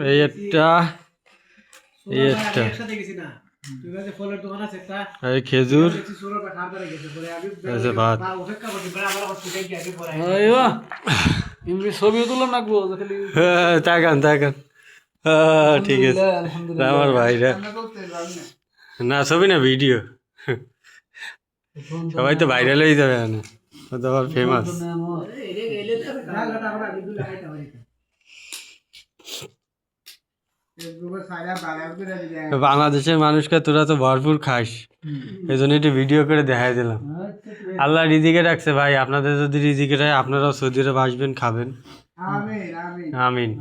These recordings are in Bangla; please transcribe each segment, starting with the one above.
এই একটা এই খেজুর ভাত ছবিও তুলাম নাকবো তাকান তাকান ঠিক আছে আমার ভাইরা না ছবি না ভিডিও সবাই তো ভাইরাল হয়ে যাবে না তো আবার ফেমাস বাংলাদেশের মানুষকে তোরা তো ভরপুর খাস এই জন্য একটু ভিডিও করে দেখাই দিলাম আল্লাহ রিজিকে রাখছে ভাই আপনাদের যদি রিজিকে রাখে আপনারাও সৌদি আরব আসবেন খাবেন আমিন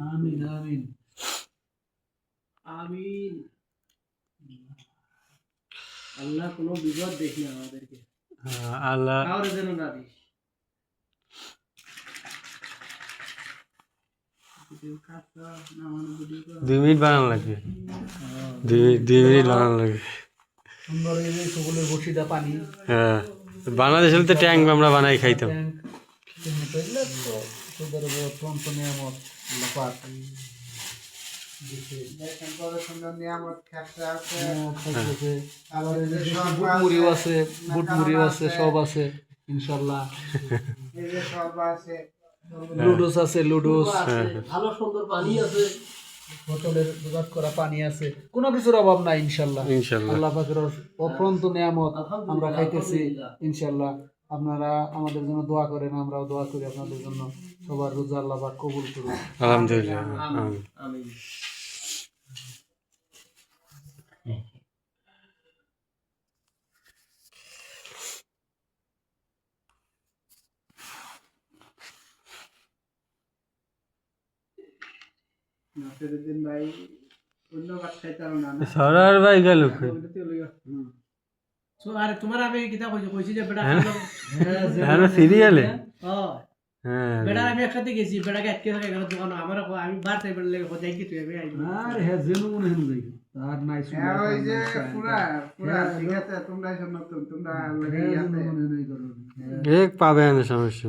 আল্লাহ কোনো বিপদ দেখি আমাদেরকে আল্লাহ যেন না দিস দুই মিনিট বানানো লাগবে 2 মিনিট বানানো লাগবে সুন্দর এই যে সকলের বসিটা পানি হ্যাঁ বাংলাদেশে তো ট্যাঙ্ক আমরা বানাই খাইতাম সব আছে ইনশাল্লাহ লুডুস আছে লুডুস ভালো সুন্দর পানি আছে বোতলের জোগাড় করা পানি আছে কোনো কিছুর অভাব নাই ইনশাল্লাহ আল্লাহ পাকের অফুরন্ত নিয়ামত আমরা খাইতেছি ইনশাল্লাহ আপনারা আমাদের জন্য দোয়া করেন আমরাও দোয়া করি আপনাদের জন্য সবার রোজা আল্লাহ পাক কবুল করুন আলহামদুলিল্লাহ আমিন সরার ভাই গেল আরে তোমার আমি কিতা কইছি যে বেটা হ্যাঁ সিরিয়ালে বেটা আমি একসাথে গেছি বেটাকে আটকে থাকে এখানে দোকান আমার আমি বার টাইম লাগে যাই কি তুই আমি আর হ্যাঁ যেন মনে হেন যাই আর নাই শুনে ওই যে পুরা ঠিক আছে তোমরা নতুন তোমরা লাগে ইয়াতে এক পাবে না সমস্যা